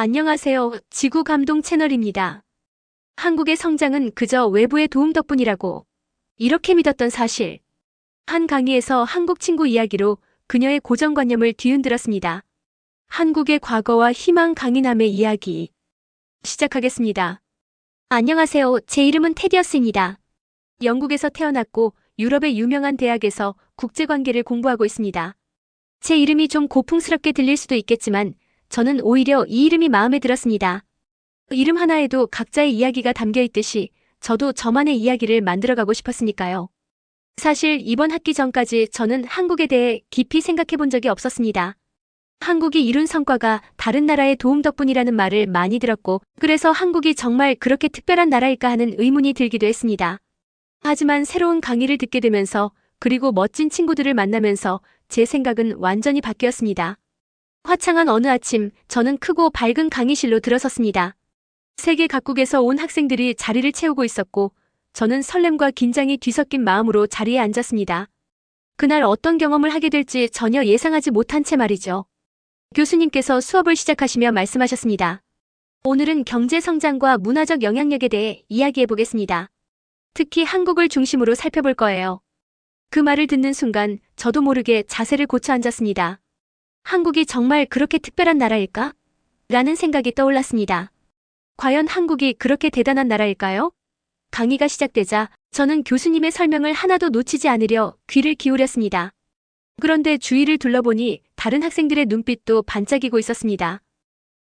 안녕하세요. 지구감동 채널입니다. 한국의 성장은 그저 외부의 도움 덕분이라고 이렇게 믿었던 사실. 한 강의에서 한국 친구 이야기로 그녀의 고정관념을 뒤흔들었습니다. 한국의 과거와 희망 강인함의 이야기. 시작하겠습니다. 안녕하세요. 제 이름은 테디어스입니다. 영국에서 태어났고 유럽의 유명한 대학에서 국제관계를 공부하고 있습니다. 제 이름이 좀 고풍스럽게 들릴 수도 있겠지만 저는 오히려 이 이름이 마음에 들었습니다. 이름 하나에도 각자의 이야기가 담겨 있듯이 저도 저만의 이야기를 만들어가고 싶었으니까요. 사실 이번 학기 전까지 저는 한국에 대해 깊이 생각해 본 적이 없었습니다. 한국이 이룬 성과가 다른 나라의 도움 덕분이라는 말을 많이 들었고, 그래서 한국이 정말 그렇게 특별한 나라일까 하는 의문이 들기도 했습니다. 하지만 새로운 강의를 듣게 되면서, 그리고 멋진 친구들을 만나면서 제 생각은 완전히 바뀌었습니다. 화창한 어느 아침, 저는 크고 밝은 강의실로 들어섰습니다. 세계 각국에서 온 학생들이 자리를 채우고 있었고, 저는 설렘과 긴장이 뒤섞인 마음으로 자리에 앉았습니다. 그날 어떤 경험을 하게 될지 전혀 예상하지 못한 채 말이죠. 교수님께서 수업을 시작하시며 말씀하셨습니다. 오늘은 경제 성장과 문화적 영향력에 대해 이야기해 보겠습니다. 특히 한국을 중심으로 살펴볼 거예요. 그 말을 듣는 순간 저도 모르게 자세를 고쳐 앉았습니다. 한국이 정말 그렇게 특별한 나라일까? 라는 생각이 떠올랐습니다. 과연 한국이 그렇게 대단한 나라일까요? 강의가 시작되자 저는 교수님의 설명을 하나도 놓치지 않으려 귀를 기울였습니다. 그런데 주위를 둘러보니 다른 학생들의 눈빛도 반짝이고 있었습니다.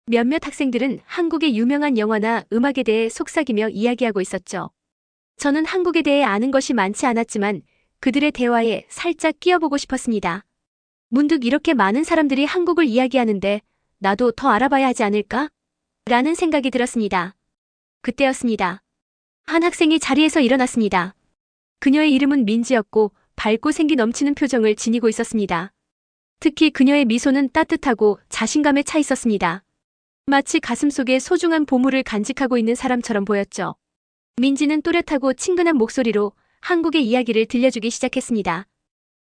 몇몇 학생들은 한국의 유명한 영화나 음악에 대해 속삭이며 이야기하고 있었죠. 저는 한국에 대해 아는 것이 많지 않았지만 그들의 대화에 살짝 끼어보고 싶었습니다. 문득 이렇게 많은 사람들이 한국을 이야기하는데 나도 더 알아봐야 하지 않을까? 라는 생각이 들었습니다. 그때였습니다. 한 학생이 자리에서 일어났습니다. 그녀의 이름은 민지였고 밝고 생기 넘치는 표정을 지니고 있었습니다. 특히 그녀의 미소는 따뜻하고 자신감에 차 있었습니다. 마치 가슴속에 소중한 보물을 간직하고 있는 사람처럼 보였죠. 민지는 또렷하고 친근한 목소리로 한국의 이야기를 들려주기 시작했습니다.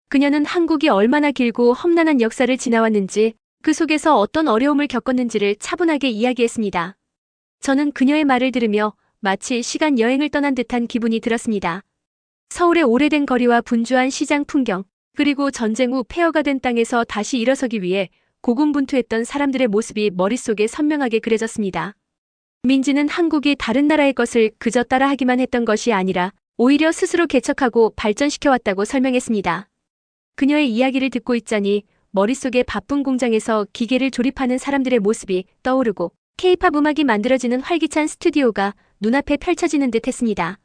그녀는 한국이 얼마나 길고 험난한 역사를 지나왔는지, 그 속에서 어떤 어려움을 겪었는지를 차분하게 이야기했습니다. 저는 그녀의 말을 들으며 마치 시간 여행을 떠난 듯한 기분이 들었습니다. 서울의 오래된 거리와 분주한 시장 풍경, 그리고 전쟁 후 폐허가 된 땅에서 다시 일어서기 위해 고군분투했던 사람들의 모습이 머릿속에 선명하게 그려졌습니다. 민지는 한국이 다른 나라의 것을 그저 따라하기만 했던 것이 아니라 오히려 스스로 개척하고 발전시켜왔다고 설명했습니다. 그녀의 이야기를 듣고 있자니 머릿속에 바쁜 공장에서 기계를 조립하는 사람들의 모습이 떠오르고 K-팝 음악이 만들어지는 활기찬 스튜디오가 눈앞에 펼쳐지는 듯 했습니다.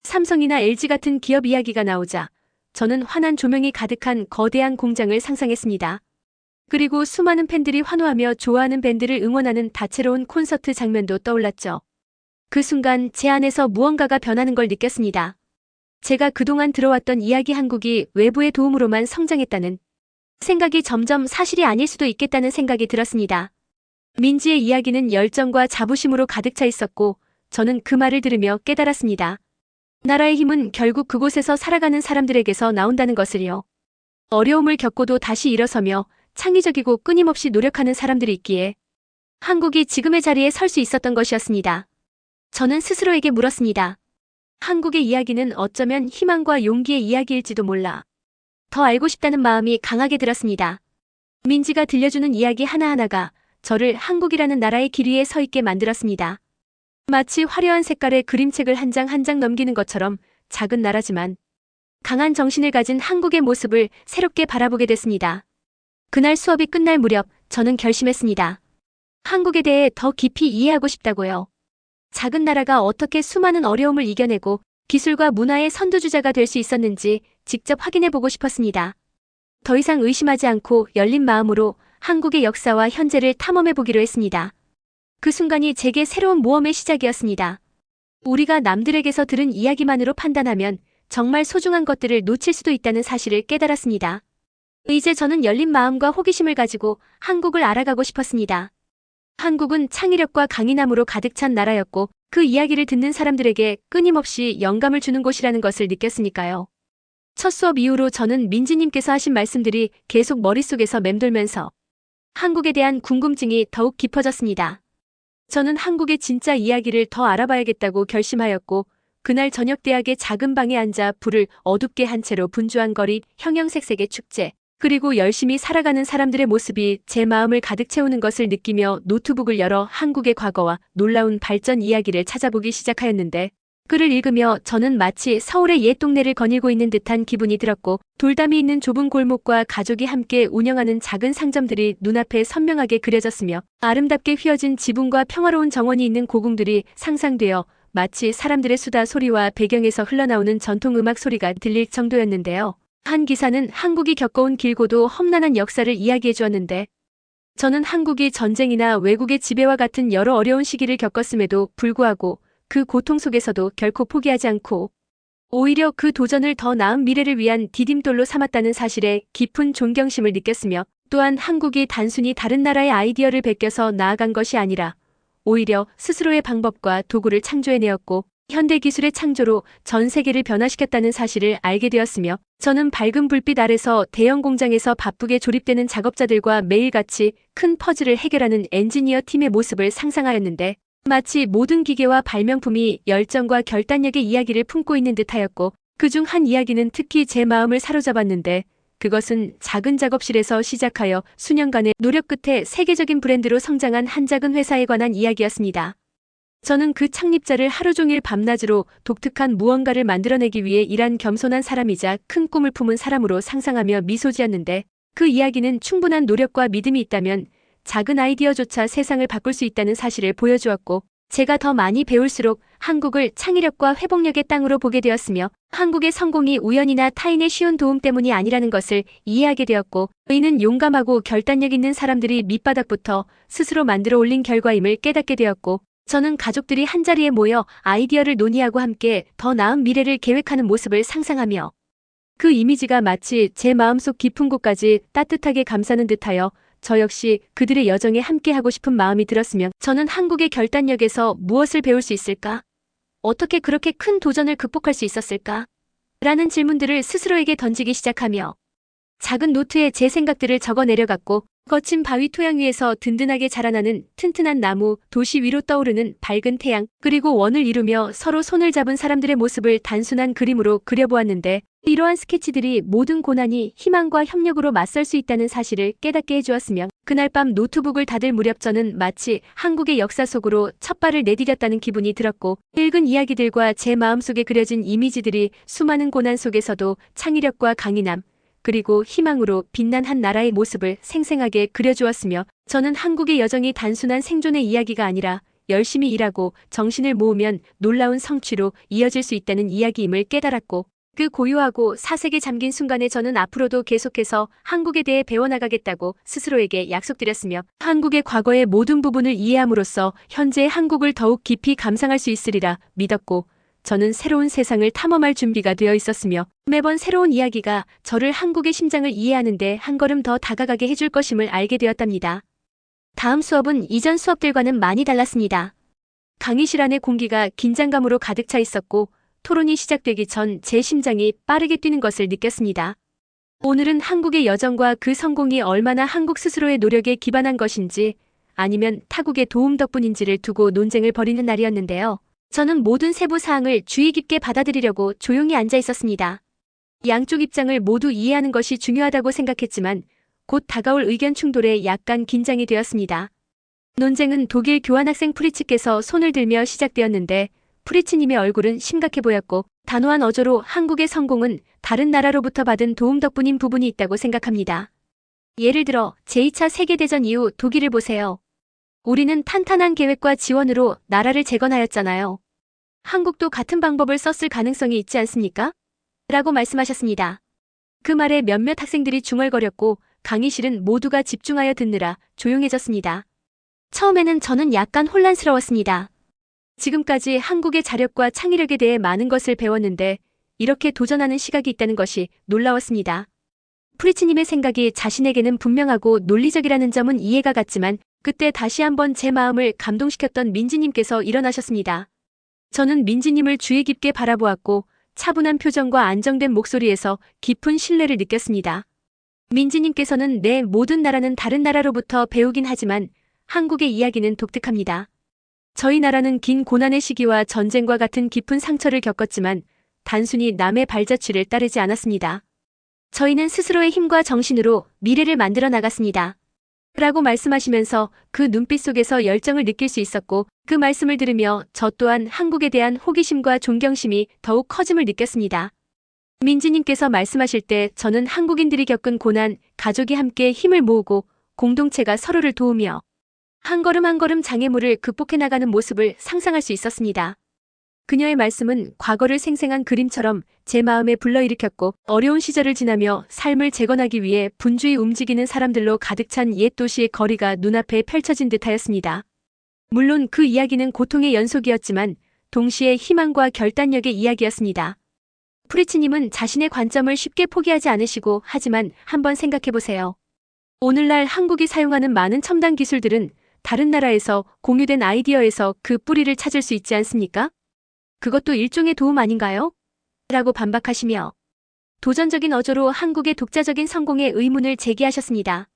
삼성이나 LG 같은 기업 이야기가 나오자 저는 환한 조명이 가득한 거대한 공장을 상상했습니다. 그리고 수많은 팬들이 환호하며 좋아하는 밴드를 응원하는 다채로운 콘서트 장면도 떠올랐죠. 그 순간 제 안에서 무언가가 변하는 걸 느꼈습니다. 제가 그동안 들어왔던 이야기 한국이 외부의 도움으로만 성장했다는 생각이 점점 사실이 아닐 수도 있겠다는 생각이 들었습니다. 민지의 이야기는 열정과 자부심으로 가득 차 있었고 저는 그 말을 들으며 깨달았습니다. 나라의 힘은 결국 그곳에서 살아가는 사람들에게서 나온다는 것을요. 어려움을 겪고도 다시 일어서며 창의적이고 끊임없이 노력하는 사람들이 있기에 한국이 지금의 자리에 설 수 있었던 것이었습니다. 저는 스스로에게 물었습니다. 한국의 이야기는 어쩌면 희망과 용기의 이야기일지도 몰라. 더 알고 싶다는 마음이 강하게 들었습니다. 민지가 들려주는 이야기 하나하나가 저를 한국이라는 나라의 길 위에 서 있게 만들었습니다. 마치 화려한 색깔의 그림책을 한 장 한 장 넘기는 것처럼 작은 나라지만 강한 정신을 가진 한국의 모습을 새롭게 바라보게 됐습니다. 그날 수업이 끝날 무렵 저는 결심했습니다. 한국에 대해 더 깊이 이해하고 싶다고요. 작은 나라가 어떻게 수많은 어려움을 이겨내고 기술과 문화의 선두주자가 될 수 있었는지 직접 확인해보고 싶었습니다. 더 이상 의심하지 않고 열린 마음으로 한국의 역사와 현재를 탐험해보기로 했습니다. 그 순간이 제게 새로운 모험의 시작이었습니다. 우리가 남들에게서 들은 이야기만으로 판단하면 정말 소중한 것들을 놓칠 수도 있다는 사실을 깨달았습니다. 이제 저는 열린 마음과 호기심을 가지고 한국을 알아가고 싶었습니다. 한국은 창의력과 강인함으로 가득 찬 나라였고 그 이야기를 듣는 사람들에게 끊임없이 영감을 주는 곳이라는 것을 느꼈으니까요. 첫 수업 이후로 저는 민지님께서 하신 말씀들이 계속 머릿속에서 맴돌면서 한국에 대한 궁금증이 더욱 깊어졌습니다. 저는 한국의 진짜 이야기를 더 알아봐야겠다고 결심하였고, 그날 저녁 대학의 작은 방에 앉아 불을 어둡게 한 채로 분주한 거리, 형형색색의 축제, 그리고 열심히 살아가는 사람들의 모습이 제 마음을 가득 채우는 것을 느끼며 노트북을 열어 한국의 과거와 놀라운 발전 이야기를 찾아보기 시작하였는데, 글을 읽으며 저는 마치 서울의 옛 동네를 거닐고 있는 듯한 기분이 들었고, 돌담이 있는 좁은 골목과 가족이 함께 운영하는 작은 상점들이 눈앞에 선명하게 그려졌으며, 아름답게 휘어진 지붕과 평화로운 정원이 있는 고궁들이 상상되어 마치 사람들의 수다 소리와 배경에서 흘러나오는 전통음악 소리가 들릴 정도였는데요. 한 기사는 한국이 겪어온 길고도 험난한 역사를 이야기해 주었는데, 저는 한국이 전쟁이나 외국의 지배와 같은 여러 어려운 시기를 겪었음에도 불구하고 그 고통 속에서도 결코 포기하지 않고 오히려 그 도전을 더 나은 미래를 위한 디딤돌로 삼았다는 사실에 깊은 존경심을 느꼈으며, 또한 한국이 단순히 다른 나라의 아이디어를 베껴서 나아간 것이 아니라 오히려 스스로의 방법과 도구를 창조해내었고 현대 기술의 창조로 전 세계를 변화시켰다는 사실을 알게 되었으며, 저는 밝은 불빛 아래서 대형 공장에서 바쁘게 조립되는 작업자들과 매일같이 큰 퍼즐을 해결하는 엔지니어 팀의 모습을 상상하였는데, 마치 모든 기계와 발명품이 열정과 결단력의 이야기를 품고 있는 듯하였고, 그중 한 이야기는 특히 제 마음을 사로잡았는데, 그것은 작은 작업실에서 시작하여 수년간의 노력 끝에 세계적인 브랜드로 성장한 한 작은 회사에 관한 이야기였습니다. 저는 그 창립자를 하루 종일 밤낮으로 독특한 무언가를 만들어내기 위해 일한 겸손한 사람이자 큰 꿈을 품은 사람으로 상상하며 미소 지었는데, 그 이야기는 충분한 노력과 믿음이 있다면 작은 아이디어조차 세상을 바꿀 수 있다는 사실을 보여주었고, 제가 더 많이 배울수록 한국을 창의력과 회복력의 땅으로 보게 되었으며, 한국의 성공이 우연이나 타인의 쉬운 도움 때문이 아니라는 것을 이해하게 되었고, 이는 용감하고 결단력 있는 사람들이 밑바닥부터 스스로 만들어 올린 결과임을 깨닫게 되었고, 저는 가족들이 한자리에 모여 아이디어를 논의하고 함께 더 나은 미래를 계획하는 모습을 상상하며, 그 이미지가 마치 제 마음속 깊은 곳까지 따뜻하게 감싸는 듯하여 저 역시 그들의 여정에 함께하고 싶은 마음이 들었으며, 저는 한국의 결단력에서 무엇을 배울 수 있을까? 어떻게 그렇게 큰 도전을 극복할 수 있었을까? 라는 질문들을 스스로에게 던지기 시작하며 작은 노트에 제 생각들을 적어 내려갔고, 거친 바위 토양 위에서 든든하게 자라나는 튼튼한 나무, 도시 위로 떠오르는 밝은 태양, 그리고 원을 이루며 서로 손을 잡은 사람들의 모습을 단순한 그림으로 그려보았는데, 이러한 스케치들이 모든 고난이 희망과 협력으로 맞설 수 있다는 사실을 깨닫게 해주었으며, 그날 밤 노트북을 닫을 무렵 저는 마치 한국의 역사 속으로 첫 발을 내디뎠다는 기분이 들었고, 읽은 이야기들과 제 마음속에 그려진 이미지들이 수많은 고난 속에서도 창의력과 강인함, 그리고 희망으로 빛난 한 나라의 모습을 생생하게 그려주었으며, 저는 한국의 여정이 단순한 생존의 이야기가 아니라 열심히 일하고 정신을 모으면 놀라운 성취로 이어질 수 있다는 이야기임을 깨달았고, 그 고요하고 사색에 잠긴 순간에 저는 앞으로도 계속해서 한국에 대해 배워나가겠다고 스스로에게 약속드렸으며, 한국의 과거의 모든 부분을 이해함으로써 현재의 한국을 더욱 깊이 감상할 수 있으리라 믿었고, 저는 새로운 세상을 탐험할 준비가 되어 있었으며, 매번 새로운 이야기가 저를 한국의 심장을 이해하는데 한 걸음 더 다가가게 해줄 것임을 알게 되었답니다. 다음 수업은 이전 수업들과는 많이 달랐습니다. 강의실 안의 공기가 긴장감으로 가득 차 있었고, 토론이 시작되기 전 제 심장이 빠르게 뛰는 것을 느꼈습니다. 오늘은 한국의 여정과 그 성공이 얼마나 한국 스스로의 노력에 기반한 것인지, 아니면 타국의 도움 덕분인지를 두고 논쟁을 벌이는 날이었는데요. 저는 모든 세부 사항을 주의 깊게 받아들이려고 조용히 앉아 있었습니다. 양쪽 입장을 모두 이해하는 것이 중요하다고 생각했지만 곧 다가올 의견 충돌에 약간 긴장이 되었습니다. 논쟁은 독일 교환학생 프리츠께서 손을 들며 시작되었는데, 프리츠님의 얼굴은 심각해 보였고, 단호한 어조로 한국의 성공은 다른 나라로부터 받은 도움 덕분인 부분이 있다고 생각합니다. 예를 들어 제2차 세계대전 이후 독일을 보세요. 우리는 탄탄한 계획과 지원으로 나라를 재건하였잖아요. 한국도 같은 방법을 썼을 가능성이 있지 않습니까? 라고 말씀하셨습니다. 그 말에 몇몇 학생들이 중얼거렸고, 강의실은 모두가 집중하여 듣느라 조용해졌습니다. 처음에는 저는 약간 혼란스러웠습니다. 지금까지 한국의 자력과 창의력에 대해 많은 것을 배웠는데 이렇게 도전하는 시각이 있다는 것이 놀라웠습니다. 프리츠님의 생각이 자신에게는 분명하고 논리적이라는 점은 이해가 갔지만, 그때 다시 한번 제 마음을 감동시켰던 민지님께서 일어나셨습니다. 저는 민지님을 주의 깊게 바라보았고, 차분한 표정과 안정된 목소리에서 깊은 신뢰를 느꼈습니다. 민지님께서는 네, 모든 나라는 다른 나라로부터 배우긴 하지만 한국의 이야기는 독특합니다. 저희 나라는 긴 고난의 시기와 전쟁과 같은 깊은 상처를 겪었지만 단순히 남의 발자취를 따르지 않았습니다. 저희는 스스로의 힘과 정신으로 미래를 만들어 나갔습니다. 라고 말씀하시면서 그 눈빛 속에서 열정을 느낄 수 있었고 그 말씀을 들으며 저 또한 한국에 대한 호기심과 존경심이 더욱 커짐을 느꼈습니다. 민지님께서 말씀하실 때 저는 한국인들이 겪은 고난, 가족이 함께 힘을 모으고 공동체가 서로를 도우며 한 걸음 한 걸음 장애물을 극복해 나가는 모습을 상상할 수 있었습니다. 그녀의 말씀은 과거를 생생한 그림처럼 제 마음에 불러일으켰고 어려운 시절을 지나며 삶을 재건하기 위해 분주히 움직이는 사람들로 가득 찬 옛 도시의 거리가 눈앞에 펼쳐진 듯하였습니다. 물론 그 이야기는 고통의 연속이었지만 동시에 희망과 결단력의 이야기였습니다. 프리츠님은 자신의 관점을 쉽게 포기하지 않으시고 하지만 한번 생각해보세요. 오늘날 한국이 사용하는 많은 첨단 기술들은 다른 나라에서 공유된 아이디어에서 그 뿌리를 찾을 수 있지 않습니까? 그것도 일종의 도움 아닌가요? 라고 반박하시며 도전적인 어조로 한국의 독자적인 성공의 의문을 제기하셨습니다.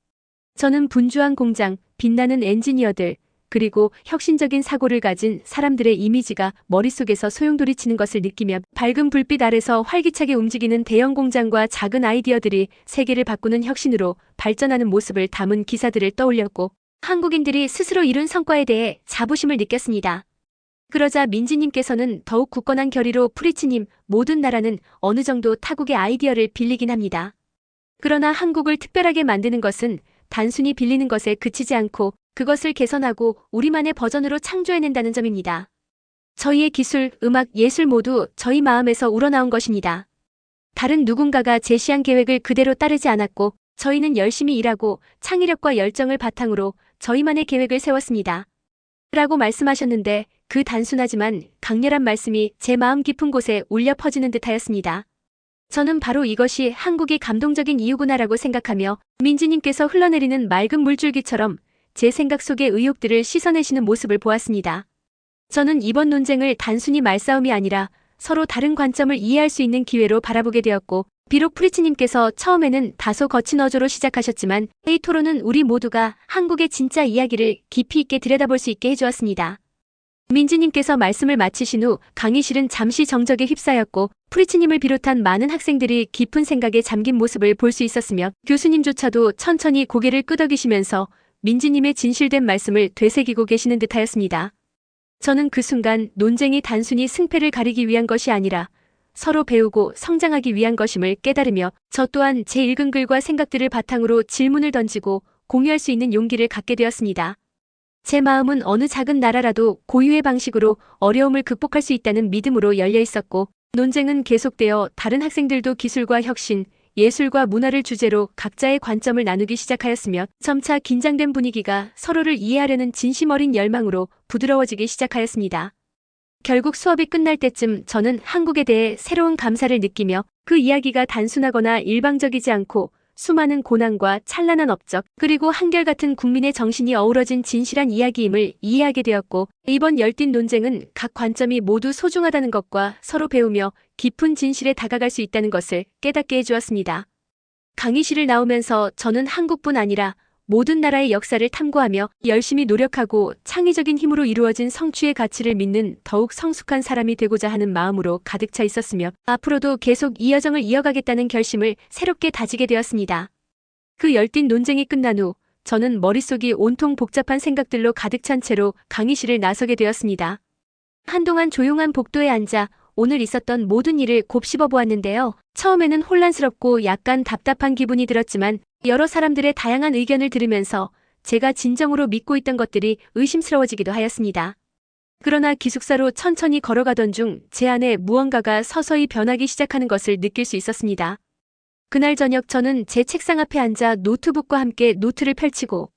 저는 분주한 공장, 빛나는 엔지니어들, 그리고 혁신적인 사고를 가진 사람들의 이미지가 머릿속에서 소용돌이치는 것을 느끼며 밝은 불빛 아래서 활기차게 움직이는 대형 공장과 작은 아이디어들이 세계를 바꾸는 혁신으로 발전하는 모습을 담은 기사들을 떠올렸고 한국인들이 스스로 이룬 성과에 대해 자부심을 느꼈습니다. 그러자 민지님께서는 더욱 굳건한 결의로 프리츠님, 모든 나라는 어느 정도 타국의 아이디어를 빌리긴 합니다. 그러나 한국을 특별하게 만드는 것은 단순히 빌리는 것에 그치지 않고 그것을 개선하고 우리만의 버전으로 창조해낸다는 점입니다. 저희의 기술, 음악, 예술 모두 저희 마음에서 우러나온 것입니다. 다른 누군가가 제시한 계획을 그대로 따르지 않았고 저희는 열심히 일하고 창의력과 열정을 바탕으로 저희만의 계획을 세웠습니다. 라고 말씀하셨는데 그 단순하지만 강렬한 말씀이 제 마음 깊은 곳에 울려 퍼지는 듯하였습니다. 저는 바로 이것이 한국이 감동적인 이유구나라고 생각하며 민지님께서 흘러내리는 맑은 물줄기처럼 제 생각 속의 의욕들을 씻어내시는 모습을 보았습니다. 저는 이번 논쟁을 단순히 말싸움이 아니라 서로 다른 관점을 이해할 수 있는 기회로 바라보게 되었고 비록 프리츠님께서 처음에는 다소 거친 어조로 시작하셨지만 이 토론은 우리 모두가 한국의 진짜 이야기를 깊이 있게 들여다볼 수 있게 해주었습니다. 민지님께서 말씀을 마치신 후 강의실은 잠시 정적에 휩싸였고 프리츠님을 비롯한 많은 학생들이 깊은 생각에 잠긴 모습을 볼 수 있었으며 교수님조차도 천천히 고개를 끄덕이시면서 민지님의 진실된 말씀을 되새기고 계시는 듯하였습니다. 저는 그 순간 논쟁이 단순히 승패를 가리기 위한 것이 아니라 서로 배우고 성장하기 위한 것임을 깨달으며 저 또한 제 읽은 글과 생각들을 바탕으로 질문을 던지고 공유할 수 있는 용기를 갖게 되었습니다. 제 마음은 어느 작은 나라라도 고유의 방식으로 어려움을 극복할 수 있다는 믿음으로 열려 있었고 논쟁은 계속되어 다른 학생들도 기술과 혁신, 예술과 문화를 주제로 각자의 관점을 나누기 시작하였으며 점차 긴장된 분위기가 서로를 이해하려는 진심 어린 열망으로 부드러워지기 시작하였습니다. 결국 수업이 끝날 때쯤 저는 한국에 대해 새로운 감사를 느끼며 그 이야기가 단순하거나 일방적이지 않고 수많은 고난과 찬란한 업적 그리고 한결같은 국민의 정신이 어우러진 진실한 이야기임을 이해하게 되었고 이번 열띤 논쟁은 각 관점이 모두 소중하다는 것과 서로 배우며 깊은 진실에 다가갈 수 있다는 것을 깨닫게 해주었습니다. 강의실을 나오면서 저는 한국뿐 아니라 모든 나라의 역사를 탐구하며 열심히 노력하고 창의적인 힘으로 이루어진 성취의 가치를 믿는 더욱 성숙한 사람이 되고자 하는 마음으로 가득 차 있었으며 앞으로도 계속 이 여정을 이어가겠다는 결심을 새롭게 다지게 되었습니다. 그 열띤 논쟁이 끝난 후 저는 머릿속이 온통 복잡한 생각들로 가득 찬 채로 강의실을 나서게 되었습니다. 한동안 조용한 복도에 앉아 오늘 있었던 모든 일을 곱씹어 보았는데요. 처음에는 혼란스럽고 약간 답답한 기분이 들었지만 여러 사람들의 다양한 의견을 들으면서 제가 진정으로 믿고 있던 것들이 의심스러워지기도 하였습니다. 그러나 기숙사로 천천히 걸어가던 중 제 안에 무언가가 서서히 변하기 시작하는 것을 느낄 수 있었습니다. 그날 저녁 저는 제 책상 앞에 앉아 노트북과 함께 노트를 펼치고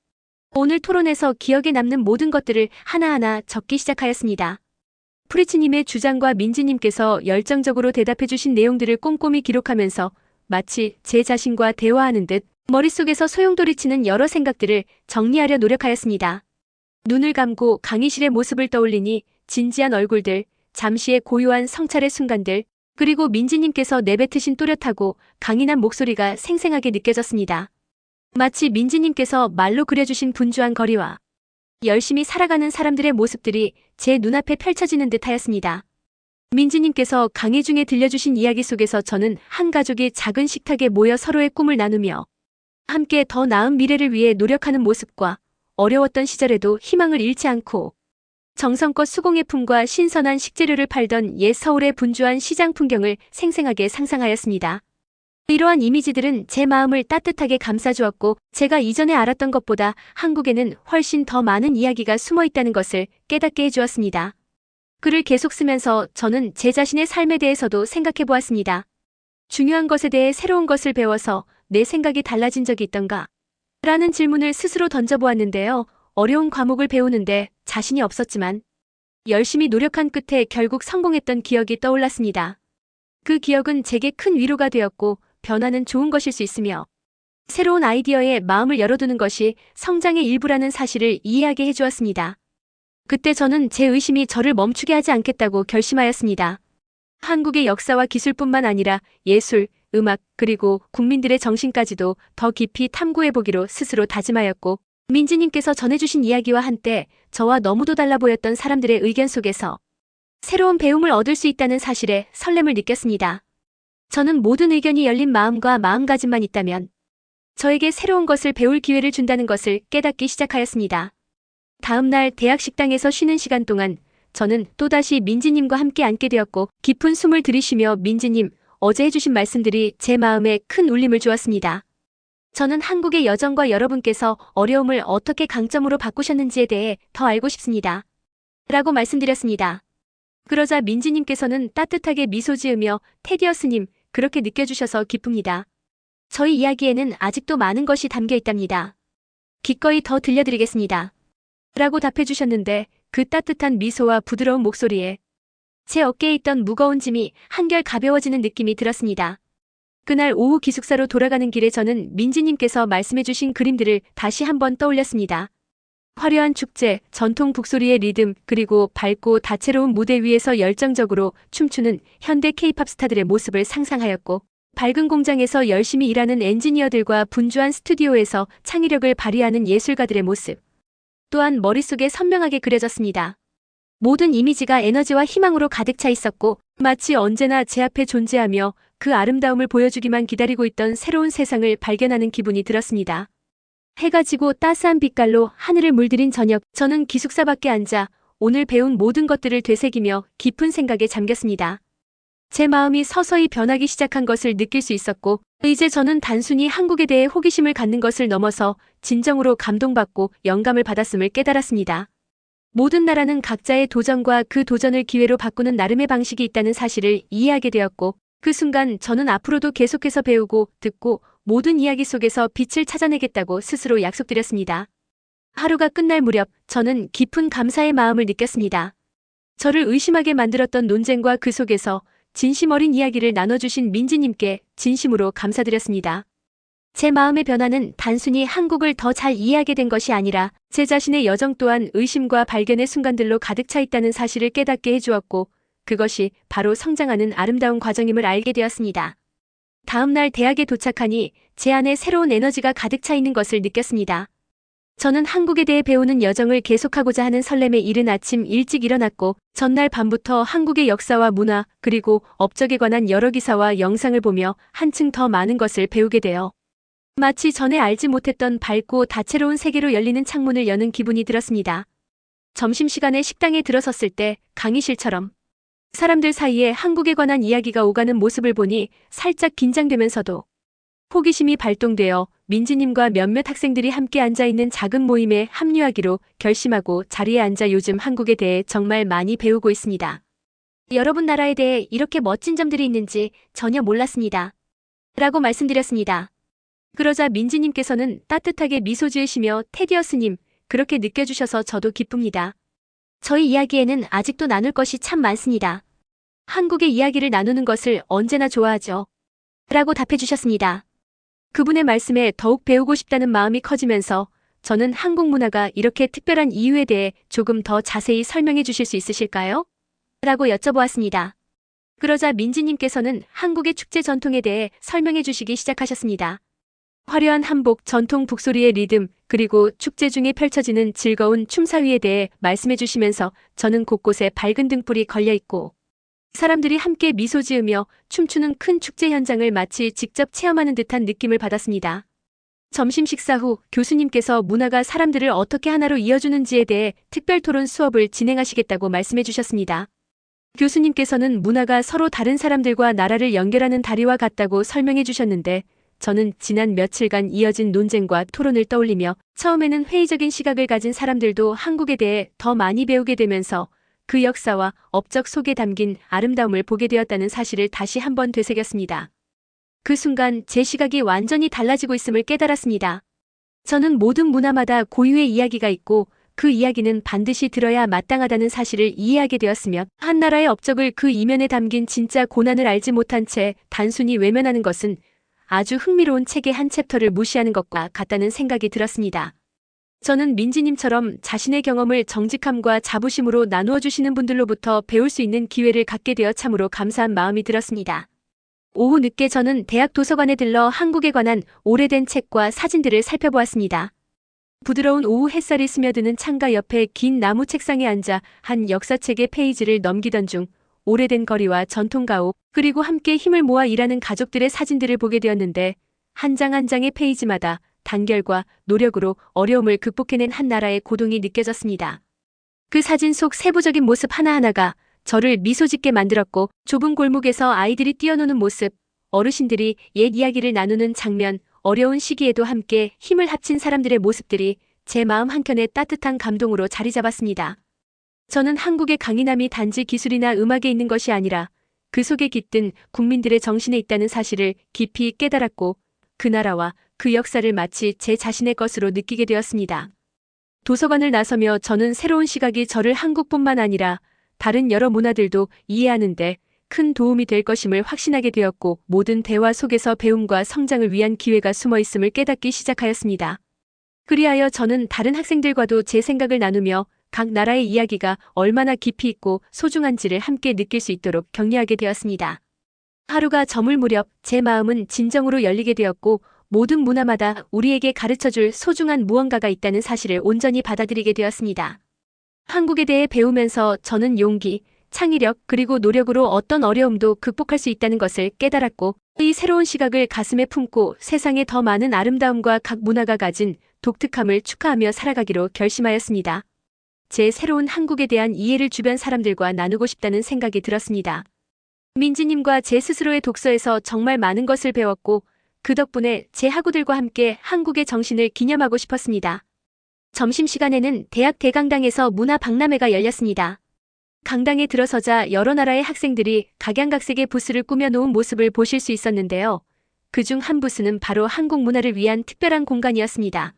오늘 토론에서 기억에 남는 모든 것들을 하나하나 적기 시작하였습니다. 프리츠님의 주장과 민지님께서 열정적으로 대답해주신 내용들을 꼼꼼히 기록하면서 마치 제 자신과 대화하는 듯 머릿속에서 소용돌이치는 여러 생각들을 정리하려 노력하였습니다. 눈을 감고 강의실의 모습을 떠올리니 진지한 얼굴들, 잠시의 고요한 성찰의 순간들, 그리고 민지님께서 내뱉으신 또렷하고 강인한 목소리가 생생하게 느껴졌습니다. 마치 민지님께서 말로 그려주신 분주한 거리와 열심히 살아가는 사람들의 모습들이 제 눈앞에 펼쳐지는 듯하였습니다. 민지님께서 강의 중에 들려주신 이야기 속에서 저는 한 가족이 작은 식탁에 모여 서로의 꿈을 나누며 함께 더 나은 미래를 위해 노력하는 모습과 어려웠던 시절에도 희망을 잃지 않고 정성껏 수공예품과 신선한 식재료를 팔던 옛 서울의 분주한 시장 풍경을 생생하게 상상하였습니다. 이러한 이미지들은 제 마음을 따뜻하게 감싸주었고 제가 이전에 알았던 것보다 한국에는 훨씬 더 많은 이야기가 숨어 있다는 것을 깨닫게 해주었습니다. 글을 계속 쓰면서 저는 제 자신의 삶에 대해서도 생각해 보았습니다. 중요한 것에 대해 새로운 것을 배워서 내 생각이 달라진 적이 있던가? 라는 질문을 스스로 던져보았는데요. 어려운 과목을 배우는데 자신이 없었지만 열심히 노력한 끝에 결국 성공했던 기억이 떠올랐습니다. 그 기억은 제게 큰 위로가 되었고 변화는 좋은 것일 수 있으며 새로운 아이디어에 마음을 열어두는 것이 성장의 일부라는 사실을 이해하게 해주었습니다. 그때 저는 제 의심이 저를 멈추게 하지 않겠다고 결심하였습니다. 한국의 역사와 기술뿐만 아니라 예술, 음악, 그리고 국민들의 정신까지도 더 깊이 탐구해보기로 스스로 다짐하였고 민지님께서 전해주신 이야기와 한때 저와 너무도 달라 보였던 사람들의 의견 속에서 새로운 배움을 얻을 수 있다는 사실에 설렘을 느꼈습니다. 저는 모든 의견이 열린 마음과 마음가짐만 있다면 저에게 새로운 것을 배울 기회를 준다는 것을 깨닫기 시작하였습니다. 다음 날 대학 식당에서 쉬는 시간 동안 저는 또다시 민지님과 함께 앉게 되었고 깊은 숨을 들이쉬며 민지님, 어제 해주신 말씀들이 제 마음에 큰 울림을 주었습니다. 저는 한국의 여정과 여러분께서 어려움을 어떻게 강점으로 바꾸셨는지에 대해 더 알고 싶습니다. 라고 말씀드렸습니다. 그러자 민지님께서는 따뜻하게 미소 지으며 테디어스님, 그렇게 느껴주셔서 기쁩니다. 저희 이야기에는 아직도 많은 것이 담겨 있답니다. 기꺼이 더 들려드리겠습니다. 라고 답해주셨는데 그 따뜻한 미소와 부드러운 목소리에 제 어깨에 있던 무거운 짐이 한결 가벼워지는 느낌이 들었습니다. 그날 오후 기숙사로 돌아가는 길에 저는 민지님께서 말씀해주신 그림들을 다시 한번 떠올렸습니다. 화려한 축제, 전통 북소리의 리듬, 그리고 밝고 다채로운 무대 위에서 열정적으로 춤추는 현대 K-팝 스타들의 모습을 상상하였고 밝은 공장에서 열심히 일하는 엔지니어들과 분주한 스튜디오에서 창의력을 발휘하는 예술가들의 모습 또한 머릿속에 선명하게 그려졌습니다. 모든 이미지가 에너지와 희망으로 가득 차 있었고 마치 언제나 제 앞에 존재하며 그 아름다움을 보여주기만 기다리고 있던 새로운 세상을 발견하는 기분이 들었습니다. 해가 지고 따스한 빛깔로 하늘을 물들인 저녁, 저는 기숙사 밖에 앉아 오늘 배운 모든 것들을 되새기며 깊은 생각에 잠겼습니다. 제 마음이 서서히 변하기 시작한 것을 느낄 수 있었고 이제 저는 단순히 한국에 대해 호기심을 갖는 것을 넘어서 진정으로 감동받고 영감을 받았음을 깨달았습니다. 모든 나라는 각자의 도전과 그 도전을 기회로 바꾸는 나름의 방식이 있다는 사실을 이해하게 되었고 그 순간 저는 앞으로도 계속해서 배우고 듣고 모든 이야기 속에서 빛을 찾아내겠다고 스스로 약속드렸습니다. 하루가 끝날 무렵 저는 깊은 감사의 마음을 느꼈습니다. 저를 의심하게 만들었던 논쟁과 그 속에서 진심 어린 이야기를 나눠주신 민지님께 진심으로 감사드렸습니다. 제 마음의 변화는 단순히 한국을 더 잘 이해하게 된 것이 아니라 제 자신의 여정 또한 의심과 발견의 순간들로 가득 차 있다는 사실을 깨닫게 해주었고 그것이 바로 성장하는 아름다운 과정임을 알게 되었습니다. 다음 날 대학에 도착하니 제 안에 새로운 에너지가 가득 차 있는 것을 느꼈습니다. 저는 한국에 대해 배우는 여정을 계속하고자 하는 설렘에 이른 아침 일찍 일어났고 전날 밤부터 한국의 역사와 문화 그리고 업적에 관한 여러 기사와 영상을 보며 한층 더 많은 것을 배우게 되어 마치 전에 알지 못했던 밝고 다채로운 세계로 열리는 창문을 여는 기분이 들었습니다. 점심시간에 식당에 들어섰을 때 강의실처럼 사람들 사이에 한국에 관한 이야기가 오가는 모습을 보니 살짝 긴장되면서도 호기심이 발동되어 민지님과 몇몇 학생들이 함께 앉아있는 작은 모임에 합류하기로 결심하고 자리에 앉아 요즘 한국에 대해 정말 많이 배우고 있습니다. 여러분 나라에 대해 이렇게 멋진 점들이 있는지 전혀 몰랐습니다. 라고 말씀드렸습니다. 그러자 민지님께서는 따뜻하게 미소 지으시며 테디어스님, 그렇게 느껴주셔서 저도 기쁩니다. 저희 이야기에는 아직도 나눌 것이 참 많습니다. 한국의 이야기를 나누는 것을 언제나 좋아하죠. 라고 답해주셨습니다. 그분의 말씀에 더욱 배우고 싶다는 마음이 커지면서 저는 한국 문화가 이렇게 특별한 이유에 대해 조금 더 자세히 설명해 주실 수 있으실까요? 라고 여쭤보았습니다. 그러자 민지님께서는 한국의 축제 전통에 대해 설명해 주시기 시작하셨습니다. 화려한 한복, 전통 북소리의 리듬, 그리고 축제 중에 펼쳐지는 즐거운 춤사위에 대해 말씀해 주시면서 저는 곳곳에 밝은 등불이 걸려 있고 사람들이 함께 미소 지으며 춤추는 큰 축제 현장을 마치 직접 체험하는 듯한 느낌을 받았습니다. 점심 식사 후 교수님께서 문화가 사람들을 어떻게 하나로 이어주는지에 대해 특별 토론 수업을 진행하시겠다고 말씀해 주셨습니다. 교수님께서는 문화가 서로 다른 사람들과 나라를 연결하는 다리와 같다고 설명해 주셨는데 저는 지난 며칠간 이어진 논쟁과 토론을 떠올리며 처음에는 회의적인 시각을 가진 사람들도 한국에 대해 더 많이 배우게 되면서 그 역사와 업적 속에 담긴 아름다움을 보게 되었다는 사실을 다시 한번 되새겼습니다. 그 순간 제 시각이 완전히 달라지고 있음을 깨달았습니다. 저는 모든 문화마다 고유의 이야기가 있고 그 이야기는 반드시 들어야 마땅하다는 사실을 이해하게 되었으며 한 나라의 업적을 그 이면에 담긴 진짜 고난을 알지 못한 채 단순히 외면하는 것은 아주 흥미로운 책의 한 챕터를 무시하는 것과 같다는 생각이 들었습니다. 저는 민지님처럼 자신의 경험을 정직함과 자부심으로 나누어 주시는 분들로부터 배울 수 있는 기회를 갖게 되어 참으로 감사한 마음이 들었습니다. 오후 늦게 저는 대학 도서관에 들러 한국에 관한 오래된 책과 사진들을 살펴보았습니다. 부드러운 오후 햇살이 스며드는 창가 옆에 긴 나무 책상에 앉아 한 역사책의 페이지를 넘기던 중 오래된 거리와 전통 가옥, 그리고 함께 힘을 모아 일하는 가족들의 사진들을 보게 되었는데 한 장 한 장의 페이지마다 단결과 노력으로 어려움을 극복해낸 한 나라의 고동이 느껴졌습니다. 그 사진 속 세부적인 모습 하나하나가 저를 미소 짓게 만들었고 좁은 골목에서 아이들이 뛰어노는 모습, 어르신들이 옛 이야기를 나누는 장면, 어려운 시기에도 함께 힘을 합친 사람들의 모습들이 제 마음 한켠에 따뜻한 감동으로 자리 잡았습니다. 저는 한국의 강인함이 단지 기술이나 음악에 있는 것이 아니라 그 속에 깃든 국민들의 정신에 있다는 사실을 깊이 깨달았고 그 나라와 그 역사를 마치 제 자신의 것으로 느끼게 되었습니다. 도서관을 나서며 저는 새로운 시각이 저를 한국뿐만 아니라 다른 여러 문화들도 이해하는데 큰 도움이 될 것임을 확신하게 되었고 모든 대화 속에서 배움과 성장을 위한 기회가 숨어 있음을 깨닫기 시작하였습니다. 그리하여 저는 다른 학생들과도 제 생각을 나누며 각 나라의 이야기가 얼마나 깊이 있고 소중한지를 함께 느낄 수 있도록 격려하게 되었습니다. 하루가 저물 무렵 제 마음은 진정으로 열리게 되었고 모든 문화마다 우리에게 가르쳐줄 소중한 무언가가 있다는 사실을 온전히 받아들이게 되었습니다. 한국에 대해 배우면서 저는 용기, 창의력 그리고 노력으로 어떤 어려움도 극복할 수 있다는 것을 깨달았고 이 새로운 시각을 가슴에 품고 세상에 더 많은 아름다움과 각 문화가 가진 독특함을 축하하며 살아가기로 결심하였습니다. 제 새로운 한국에 대한 이해를 주변 사람들과 나누고 싶다는 생각이 들었습니다. 민지님과 제 스스로의 독서에서 정말 많은 것을 배웠고 그 덕분에 제 학우들과 함께 한국의 정신을 기념하고 싶었습니다. 점심시간에는 대학 대강당에서 문화 박람회가 열렸습니다. 강당에 들어서자 여러 나라의 학생들이 각양각색의 부스를 꾸며놓은 모습을 보실 수 있었는데요. 그중 한 부스는 바로 한국 문화를 위한 특별한 공간이었습니다.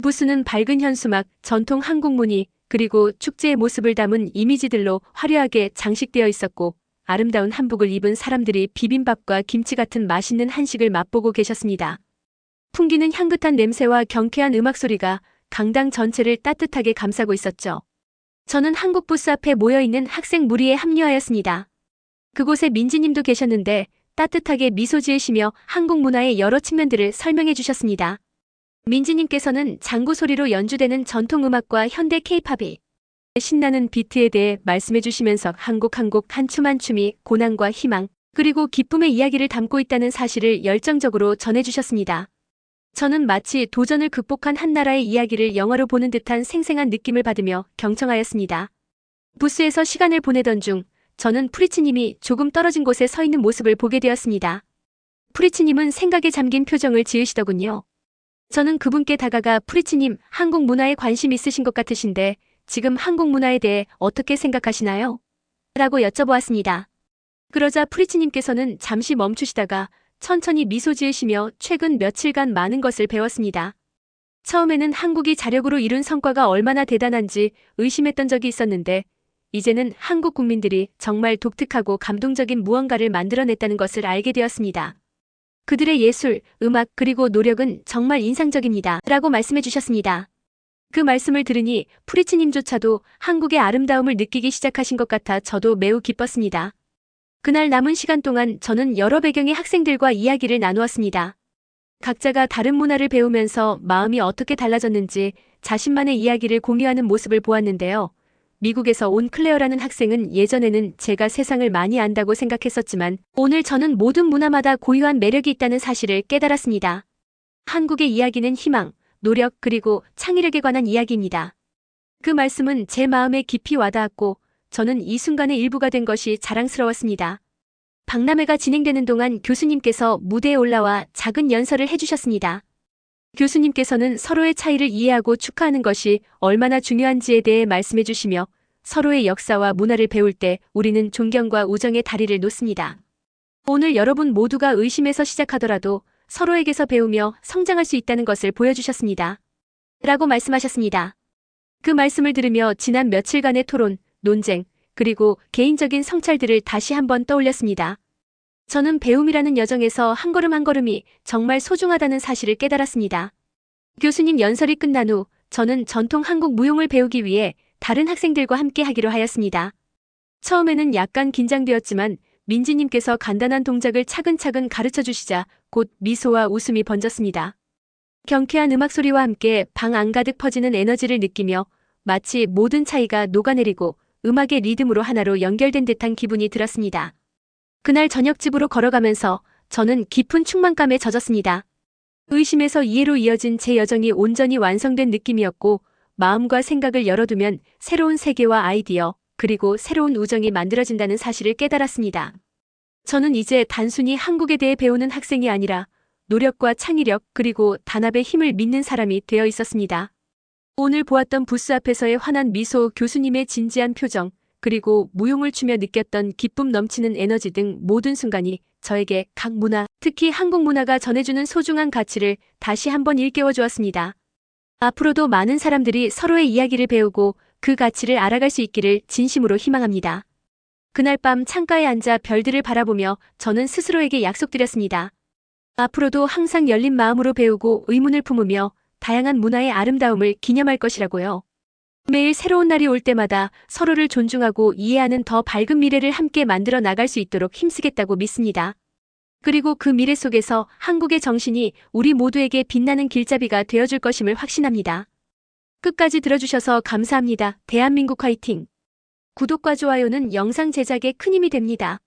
부스는 밝은 현수막, 전통 한국 무늬, 그리고 축제의 모습을 담은 이미지들로 화려하게 장식되어 있었고 아름다운 한복을 입은 사람들이 비빔밥과 김치 같은 맛있는 한식을 맛보고 계셨습니다. 풍기는 향긋한 냄새와 경쾌한 음악 소리가 강당 전체를 따뜻하게 감싸고 있었죠. 저는 한국 부스 앞에 모여있는 학생 무리에 합류하였습니다. 그곳에 민지님도 계셨는데 따뜻하게 미소 지으시며 한국 문화의 여러 측면들을 설명해 주셨습니다. 민지님께서는 장구 소리로 연주되는 전통 음악과 현대 케이팝이 신나는 비트에 대해 말씀해 주시면서 한 곡 한 춤 한 춤이 고난과 희망, 그리고 기쁨의 이야기를 담고 있다는 사실을 열정적으로 전해주셨습니다. 저는 마치 도전을 극복한 한 나라의 이야기를 영화로 보는 듯한 생생한 느낌을 받으며 경청하였습니다. 부스에서 시간을 보내던 중 저는 프리츠님이 조금 떨어진 곳에 서 있는 모습을 보게 되었습니다. 프리츠님은 생각에 잠긴 표정을 지으시더군요. 저는 그분께 다가가 프리츠님, 한국 문화에 관심 있으신 것 같으신데 지금 한국 문화에 대해 어떻게 생각하시나요? 라고 여쭤보았습니다. 그러자 프리츠님께서는 잠시 멈추시다가 천천히 미소 지으시며 최근 며칠간 많은 것을 배웠습니다. 처음에는 한국이 자력으로 이룬 성과가 얼마나 대단한지 의심했던 적이 있었는데 이제는 한국 국민들이 정말 독특하고 감동적인 무언가를 만들어냈다는 것을 알게 되었습니다. 그들의 예술, 음악 그리고 노력은 정말 인상적입니다. 라고 말씀해 주셨습니다. 그 말씀을 들으니 프리츠님조차도 한국의 아름다움을 느끼기 시작하신 것 같아 저도 매우 기뻤습니다. 그날 남은 시간 동안 저는 여러 배경의 학생들과 이야기를 나누었습니다. 각자가 다른 문화를 배우면서 마음이 어떻게 달라졌는지 자신만의 이야기를 공유하는 모습을 보았는데요. 미국에서 온 클레어라는 학생은 예전에는 제가 세상을 많이 안다고 생각했었지만 오늘 저는 모든 문화마다 고유한 매력이 있다는 사실을 깨달았습니다. 한국의 이야기는 희망, 노력 그리고 창의력에 관한 이야기입니다. 그 말씀은 제 마음에 깊이 와닿았고 저는 이 순간의 일부가 된 것이 자랑스러웠습니다. 박람회가 진행되는 동안 교수님께서 무대에 올라와 작은 연설을 해주셨습니다. 교수님께서는 서로의 차이를 이해하고 축하하는 것이 얼마나 중요한지에 대해 말씀해 주시며 서로의 역사와 문화를 배울 때 우리는 존경과 우정의 다리를 놓습니다. 오늘 여러분 모두가 의심에서 시작하더라도 서로에게서 배우며 성장할 수 있다는 것을 보여주셨습니다. 라고 말씀하셨습니다. 그 말씀을 들으며 지난 며칠간의 토론, 논쟁, 그리고 개인적인 성찰들을 다시 한번 떠올렸습니다. 저는 배움이라는 여정에서 한 걸음 한 걸음이 정말 소중하다는 사실을 깨달았습니다. 교수님 연설이 끝난 후 저는 전통 한국 무용을 배우기 위해 다른 학생들과 함께 하기로 하였습니다. 처음에는 약간 긴장되었지만 민지님께서 간단한 동작을 차근차근 가르쳐 주시자 곧 미소와 웃음이 번졌습니다. 경쾌한 음악 소리와 함께 방 안가득 퍼지는 에너지를 느끼며 마치 모든 차이가 녹아내리고 음악의 리듬으로 하나로 연결된 듯한 기분이 들었습니다. 그날 저녁 집으로 걸어가면서 저는 깊은 충만감에 젖었습니다. 의심에서 이해로 이어진 제 여정이 온전히 완성된 느낌이었고 마음과 생각을 열어두면 새로운 세계와 아이디어 그리고 새로운 우정이 만들어진다는 사실을 깨달았습니다. 저는 이제 단순히 한국에 대해 배우는 학생이 아니라 노력과 창의력 그리고 단합의 힘을 믿는 사람이 되어 있었습니다. 오늘 보았던 부스 앞에서의 환한 미소, 교수님의 진지한 표정, 그리고 무용을 추며 느꼈던 기쁨 넘치는 에너지 등 모든 순간이 저에게 각 문화, 특히 한국 문화가 전해주는 소중한 가치를 다시 한번 일깨워 주었습니다. 앞으로도 많은 사람들이 서로의 이야기를 배우고 그 가치를 알아갈 수 있기를 진심으로 희망합니다. 그날 밤 창가에 앉아 별들을 바라보며 저는 스스로에게 약속드렸습니다. 앞으로도 항상 열린 마음으로 배우고 의문을 품으며 다양한 문화의 아름다움을 기념할 것이라고요. 매일 새로운 날이 올 때마다 서로를 존중하고 이해하는 더 밝은 미래를 함께 만들어 나갈 수 있도록 힘쓰겠다고 믿습니다. 그리고 그 미래 속에서 한국의 정신이 우리 모두에게 빛나는 길잡이가 되어줄 것임을 확신합니다. 끝까지 들어주셔서 감사합니다. 대한민국 화이팅! 구독과 좋아요는 영상 제작에 큰 힘이 됩니다.